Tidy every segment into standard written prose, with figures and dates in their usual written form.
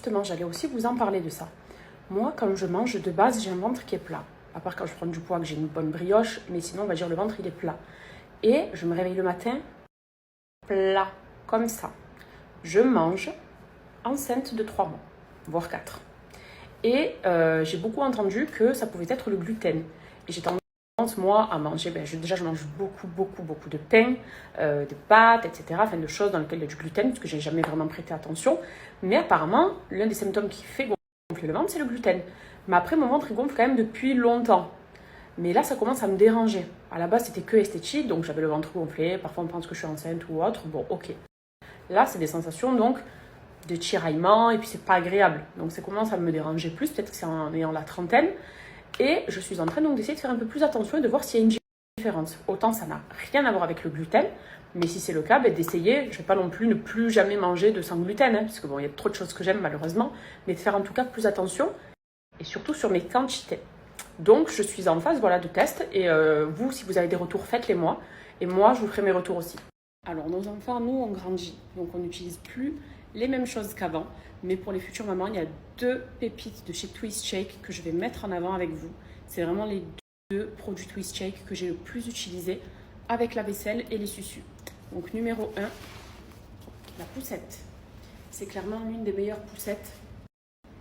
justement, j'allais aussi vous en parler de ça. Moi, quand je mange, de base, j'ai un ventre qui est plat. À part quand je prends du poids, que j'ai une bonne brioche, mais sinon, on va dire le ventre, il est plat. Et je me réveille le matin, plat, comme ça. Je mange enceinte de 3 mois, voire 4. Et j'ai beaucoup entendu que ça pouvait être le gluten. Et j'ai tendance, moi, à manger, déjà je mange beaucoup de pain, de pâtes, etc. Enfin de choses dans lesquelles il y a du gluten, parce que j'ai jamais vraiment prêté attention. Mais apparemment, l'un des symptômes qui fait gonfler le ventre, c'est le gluten. Mais après, mon ventre, il gonfle quand même depuis longtemps. Mais là, ça commence à me déranger. À la base, c'était que esthétique, donc j'avais le ventre gonflé. Parfois, on pense que je suis enceinte ou autre. Bon, ok. Là, c'est des sensations, donc, de tiraillement, et puis c'est pas agréable. Donc, ça commence à me déranger plus, peut-être que c'est en ayant la trentaine. Et je suis en train donc d'essayer de faire un peu plus attention et de voir s'il y a une différence. Autant ça n'a rien à voir avec le gluten, mais si c'est le cas, d'essayer, je ne vais pas non plus ne plus jamais manger de sans gluten, parce que bon, il y a trop de choses que j'aime malheureusement, mais de faire en tout cas plus attention, et surtout sur mes quantités. Donc je suis en phase de test, et vous, si vous avez des retours, faites-les moi, et moi je vous ferai mes retours aussi. Alors nos enfants, nous, on grandit, donc on n'utilise plus les mêmes choses qu'avant. Mais pour les futures mamans, il y a 2 pépites de chez Twist Shake que je vais mettre en avant avec vous. C'est vraiment les 2 produits Twist Shake que j'ai le plus utilisés avec la vaisselle et les suçus. Donc numéro 1, la poussette. C'est clairement l'une des meilleures poussettes.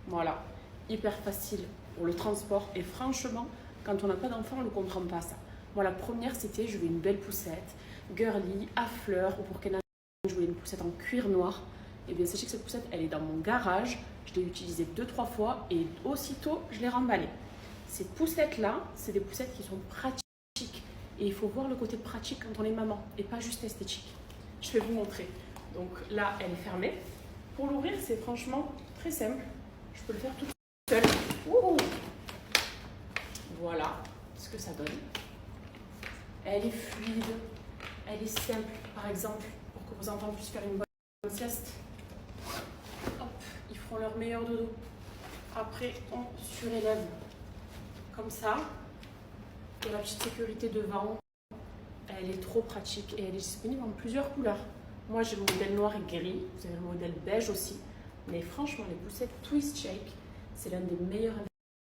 Voilà, hyper facile pour le transport. Et franchement, quand on n'a pas d'enfant, on ne comprend pas ça. Moi, la première, c'était, je veux une belle poussette, girly, à fleurs, ou pour Kenan, je voulais une poussette en cuir noir. Et bien, sachez que cette poussette, elle est dans mon garage. Je l'ai utilisée 2-3 fois et aussitôt, je l'ai remballée. Ces poussettes-là, c'est des poussettes qui sont pratiques. Et il faut voir le côté pratique quand on est maman et pas juste esthétique. Je vais vous montrer. Donc là, elle est fermée. Pour l'ouvrir, c'est franchement très simple. Je peux le faire toute seule. Ouh. Voilà ce que ça donne. Elle est fluide. Elle est simple, par exemple, pour que vos enfants puissent faire une bonne sieste. Hop, ils feront leur meilleur dodo. Après, on surélève comme ça. Et la petite sécurité devant, elle est trop pratique et elle est disponible en plusieurs couleurs. Moi, j'ai le modèle noir et gris. Vous avez le modèle beige aussi. Mais franchement, les poussettes Twist Shake, c'est l'un des meilleurs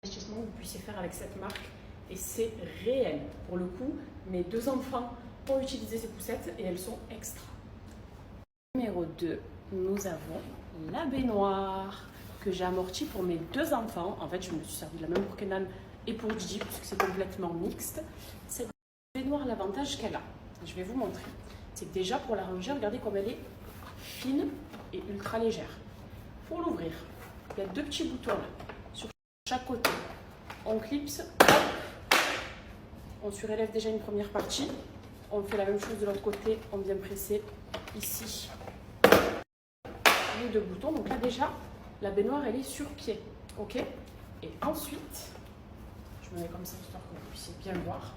investissements que vous puissiez faire avec cette marque. Et c'est réel. Pour le coup, mes 2 enfants ont utilisé ces poussettes et elles sont extra. Numéro 2, nous avons la baignoire que j'ai amortie pour mes 2 enfants. En fait, je me suis servi de la même pour Kenan et pour Gigi, puisque c'est complètement mixte. Cette baignoire, l'avantage qu'elle a, je vais vous montrer, c'est que déjà pour la ranger, regardez comme elle est fine et ultra légère. Pour l'ouvrir, il y a 2 petits boutons là, sur chaque côté. On clipse, hop, on surélève déjà une première partie. On fait la même chose de l'autre côté, on vient presser ici les 2 boutons. Donc là déjà, la baignoire elle est sur pied, ok. Et ensuite, je me mets comme ça histoire que vous puissiez bien voir.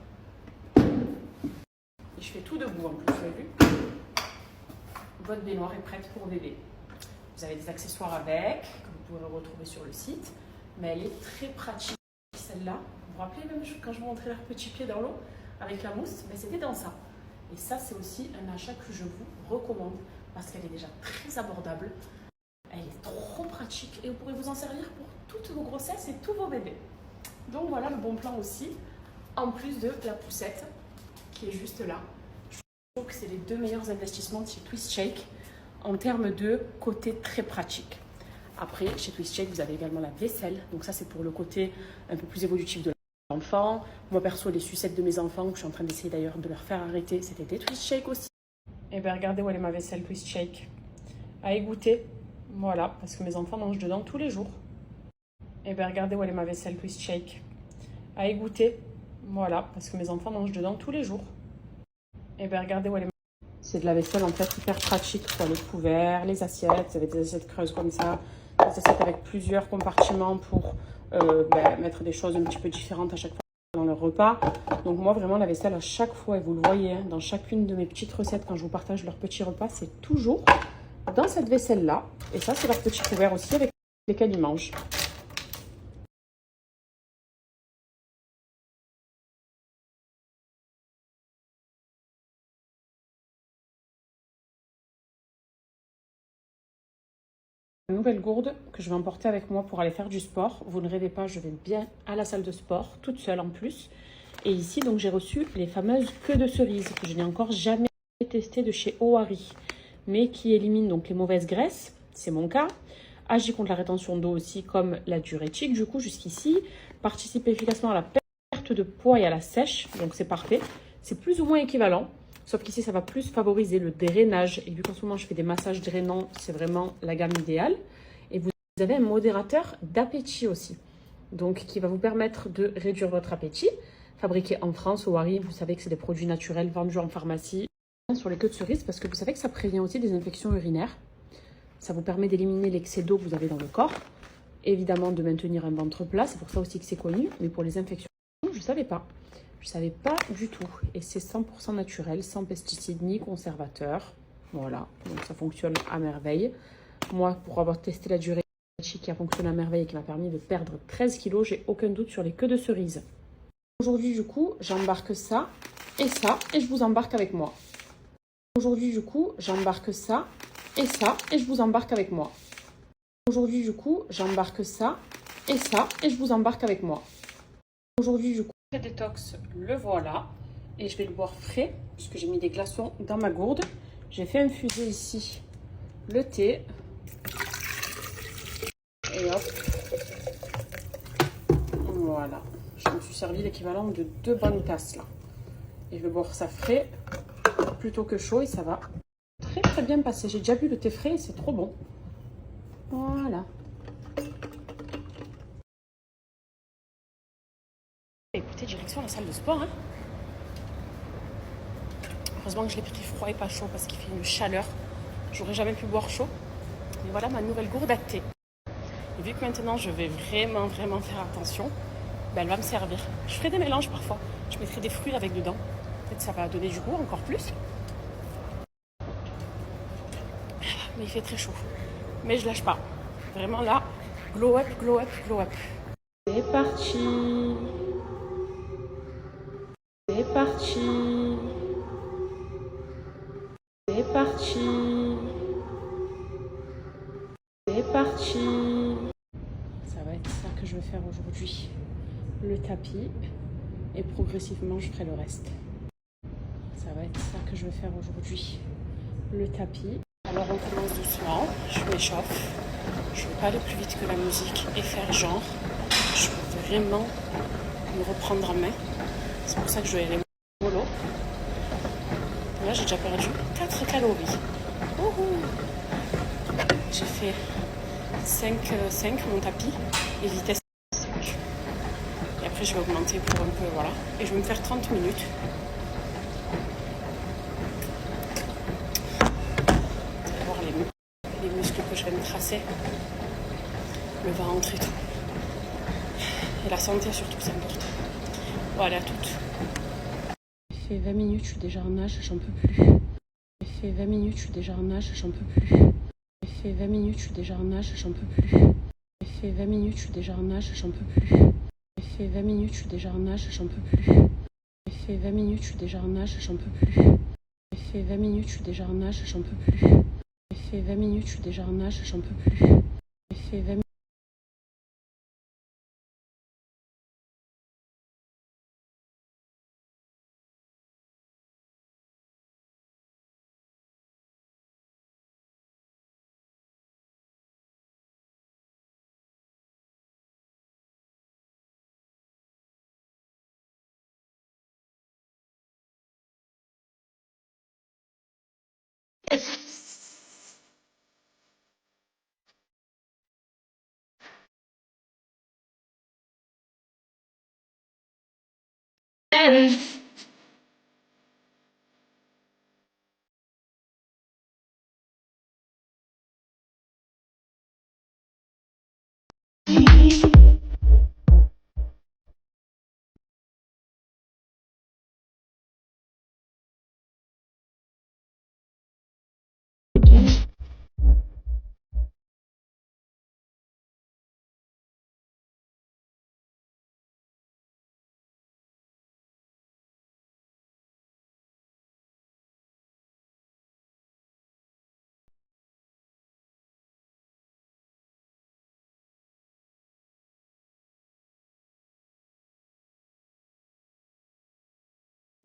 Et je fais tout debout en plus, vous avez vu. Votre baignoire est prête pour bébé. Vous avez des accessoires avec, que vous pouvez retrouver sur le site, mais elle est très pratique celle-là. Vous vous rappelez même quand je vous montrais leur petit pied dans l'eau avec la mousse, mais c'était dans ça. Et ça, c'est aussi un achat que je vous recommande parce qu'elle est déjà très abordable. Elle est trop pratique et vous pourrez vous en servir pour toutes vos grossesses et tous vos bébés. Donc voilà le bon plan aussi, en plus de la poussette qui est juste là. Je trouve que c'est les 2 meilleurs investissements de chez Twist Shake en termes de côté très pratique. Après, chez Twist Shake, vous avez également la vaisselle. Donc ça, c'est pour le côté un peu plus évolutif de l'enfant. Moi, perso, les sucettes de mes enfants, que je suis en train d'essayer d'ailleurs de leur faire arrêter, c'était des Twist Shake aussi. Et bien, regardez où elle est ma vaisselle Twist Shake. À égoutter. Voilà, parce que mes enfants mangent dedans tous les jours. Et bien, regardez où elle est ma vaisselle Twist Shake. À égoutter. Voilà, parce que mes enfants mangent dedans tous les jours. Et bien, regardez où elle est. C'est de la vaisselle en fait hyper pratique pour les couverts, les assiettes. Vous avez des assiettes creuses comme ça, des assiettes avec plusieurs compartiments pour mettre des choses un petit peu différentes à chaque fois dans le repas. Donc moi vraiment la vaisselle à chaque fois, et vous le voyez hein, dans chacune de mes petites recettes quand je vous partage leur petit repas, c'est toujours dans cette vaisselle là. Et ça c'est leur petit couvert aussi avec lesquels ils mangent. Une nouvelle gourde que je vais emporter avec moi pour aller faire du sport. Vous ne rêvez pas, je vais bien à la salle de sport, toute seule en plus. Et ici, donc, j'ai reçu les fameuses queues de cerise que je n'ai encore jamais testées de chez Owari, mais qui éliminent donc les mauvaises graisses, c'est mon cas. Agit contre la rétention d'eau aussi, comme la diurétique, du coup, jusqu'ici. Participe efficacement à la perte de poids et à la sèche, donc c'est parfait. C'est plus ou moins équivalent, sauf qu'ici, ça va plus favoriser le drainage. Et vu qu'en ce moment, je fais des massages drainants, c'est vraiment la gamme idéale. Et vous avez un modérateur d'appétit aussi, donc qui va vous permettre de réduire votre appétit. Fabriqué en France, au Owari, vous savez que c'est des produits naturels vendus en pharmacie. Sur les queues de cerise, parce que vous savez que ça prévient aussi des infections urinaires. Ça vous permet d'éliminer l'excès d'eau que vous avez dans le corps. Évidemment, de maintenir un ventre plat, c'est pour ça aussi que c'est connu. Mais pour les infections, je ne savais pas. Je ne savais pas du tout. Et c'est 100% naturel, sans pesticides ni conservateurs. Voilà, donc ça fonctionne à merveille. Moi, pour avoir testé la durée qui a fonctionné à merveille et qui m'a permis de perdre 13 kilos, j'ai aucun doute sur les queues de cerise. Aujourd'hui, du coup, j'embarque ça, et je vous embarque avec moi. Aujourd'hui, du coup, j'embarque ça, et je vous embarque avec moi. Aujourd'hui, du coup, j'embarque ça, et je vous embarque avec moi. Aujourd'hui, du coup, le détox, le voilà. Et je vais le boire frais, puisque j'ai mis des glaçons dans ma gourde. J'ai fait infuser ici le thé. Et hop. Voilà. Je me suis servi l'équivalent de 2 bonnes tasses là. Et je vais boire ça frais, plutôt que chaud, et ça va très très bien passer. J'ai déjà bu le thé frais et c'est trop bon. Voilà. Écoutez, direction la salle de sport. Hein. Heureusement que je l'ai pris froid et pas chaud parce qu'il fait une chaleur. J'aurais jamais pu boire chaud. Mais voilà ma nouvelle gourde à thé. Et vu que maintenant je vais vraiment faire attention, ben elle va me servir. Je ferai des mélanges parfois. Je mettrai des fruits avec dedans. Peut-être ça va donner du goût encore plus. Mais il fait très chaud. Mais je lâche pas. Vraiment là, glow up, glow up, glow up. C'est parti. C'est parti. C'est parti. C'est parti. Ça va être ça que je vais faire aujourd'hui. Le tapis. Et progressivement, je ferai le reste. Ça va être ça que je vais faire aujourd'hui. Le tapis. Alors on commence doucement. Je m'échauffe. Je ne veux pas aller plus vite que la musique et faire genre. Je veux vraiment me reprendre en main. C'est pour ça que je vais aller mollo. Là, j'ai déjà perdu 4 calories. J'ai fait 5 mon tapis et vitesse 5. Et après, je vais augmenter pour un peu, voilà. Et je vais me faire 30 minutes. Vous allez voir les muscles que je vais me tracer. Le ventre et tout. Et la santé surtout, c'est important. Voilà, à toutes. J'ai fait 20 minutes, je suis déjà en nage, j'en peux plus. J'ai fait 20 minutes, je suis déjà en nage, j'en peux plus. J'ai fait 20 minutes, je suis déjà en nage, j'en peux plus. J'ai fait 20 minutes, je suis déjà en nage, j'en peux plus. J'ai fait 20 minutes, je suis déjà en nage, j'en peux plus. J'ai fait 20 minutes, je suis déjà en nage, j'en peux plus. J'ai fait 20 minutes, je suis déjà en nage, j'en peux plus. J'ai fait 20 minutes, je suis déjà en nage, j'en peux plus. J'ai fait 20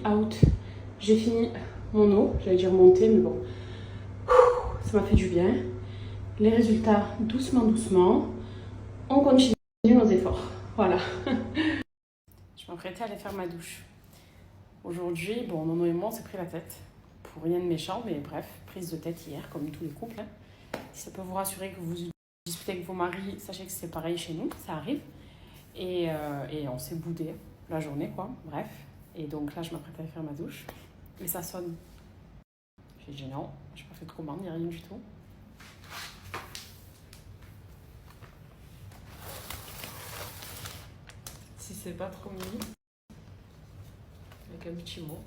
Out. J'ai fini mon eau, j'allais dire monter, mais bon, ça m'a fait du bien. Les résultats, doucement, doucement. On continue nos efforts. Voilà. Je m'apprêtais à aller faire ma douche. Aujourd'hui, bon, Nono et moi, on s'est pris la tête. Pour rien de méchant, mais bref, prise de tête hier, comme tous les couples. Hein. Si ça peut vous rassurer que vous disputez avec vos maris, sachez que c'est pareil chez nous, ça arrive. Et on s'est boudé la journée, quoi. Bref. Et donc là, je m'apprête à aller faire ma douche. Et ça sonne. J'ai dit non, je n'ai pas fait de commande, il n'y a rien du tout. Si c'est pas trop mignon. Avec un petit mot.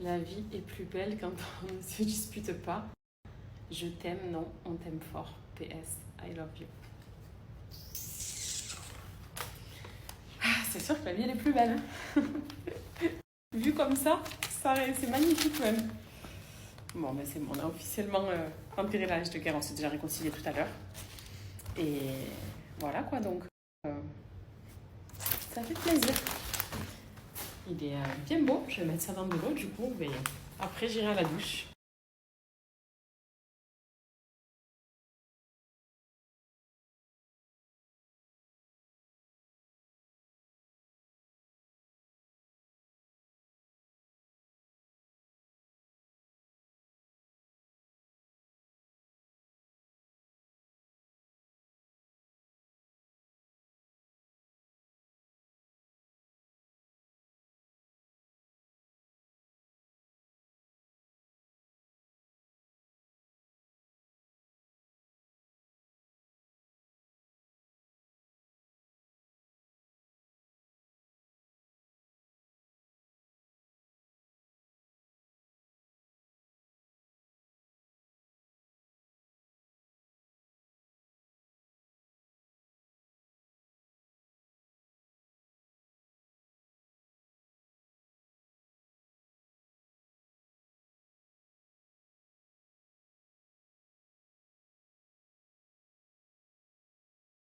La vie est plus belle quand on ne se dispute pas. Je t'aime, non, on t'aime fort. PS, I love you. Ah, c'est sûr que la vie elle est plus belle. Hein. Vu comme ça c'est magnifique même. Bon, ben c'est bon, on a officiellement empiré l'âge de guerre, on s'est déjà réconcilié tout à l'heure. Et voilà quoi, donc ça fait plaisir. Il est bien beau, je vais mettre ça dans de l'eau du coup, mais après j'irai à la douche.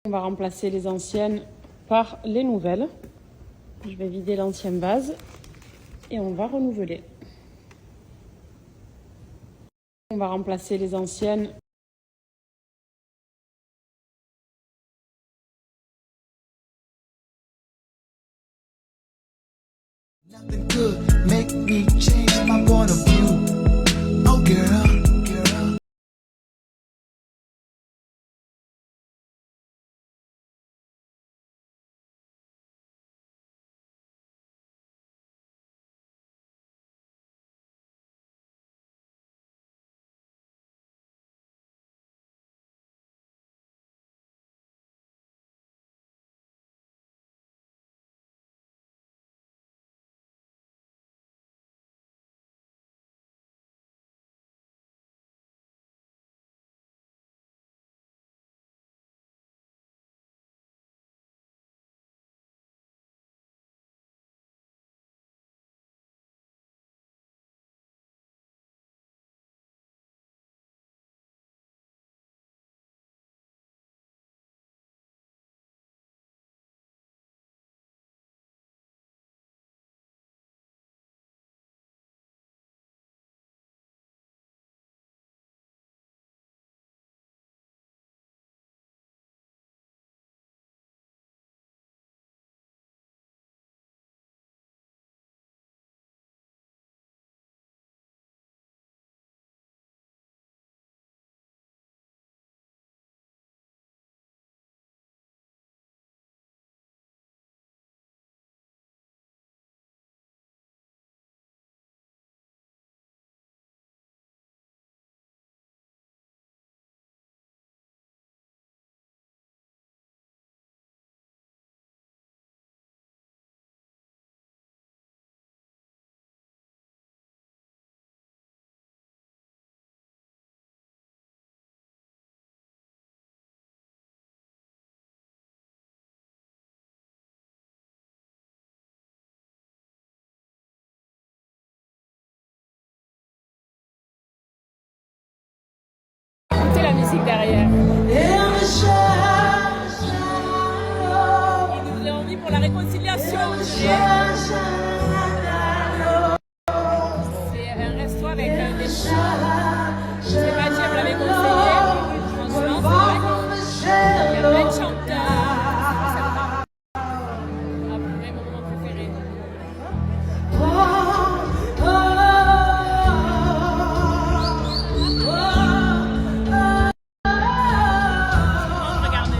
On va remplacer les anciennes par les nouvelles. Je vais vider l'ancienne vase et on va renouveler. On va remplacer les anciennes. Nothing could make me change my point of view. Oh girl, girl. Écoutez la musique derrière. Il nous donne envie pour pour la réconciliation, je dirais. C'est un resto avec des chats. Je sais pas, Dieu me l'avait conseillé. Franchement, c'est vrai qu'il y a plein de chanteurs. Après, mon moment préféré. Regardez.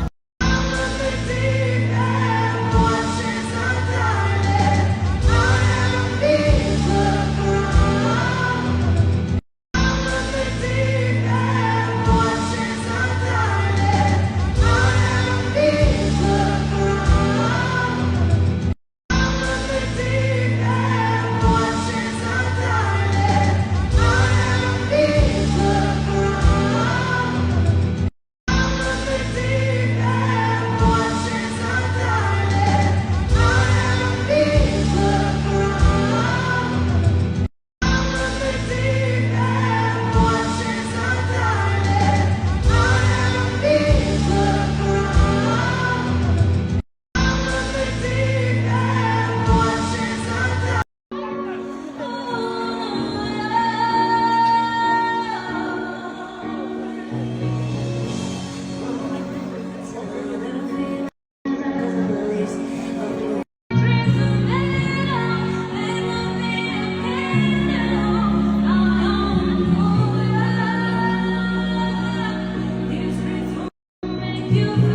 You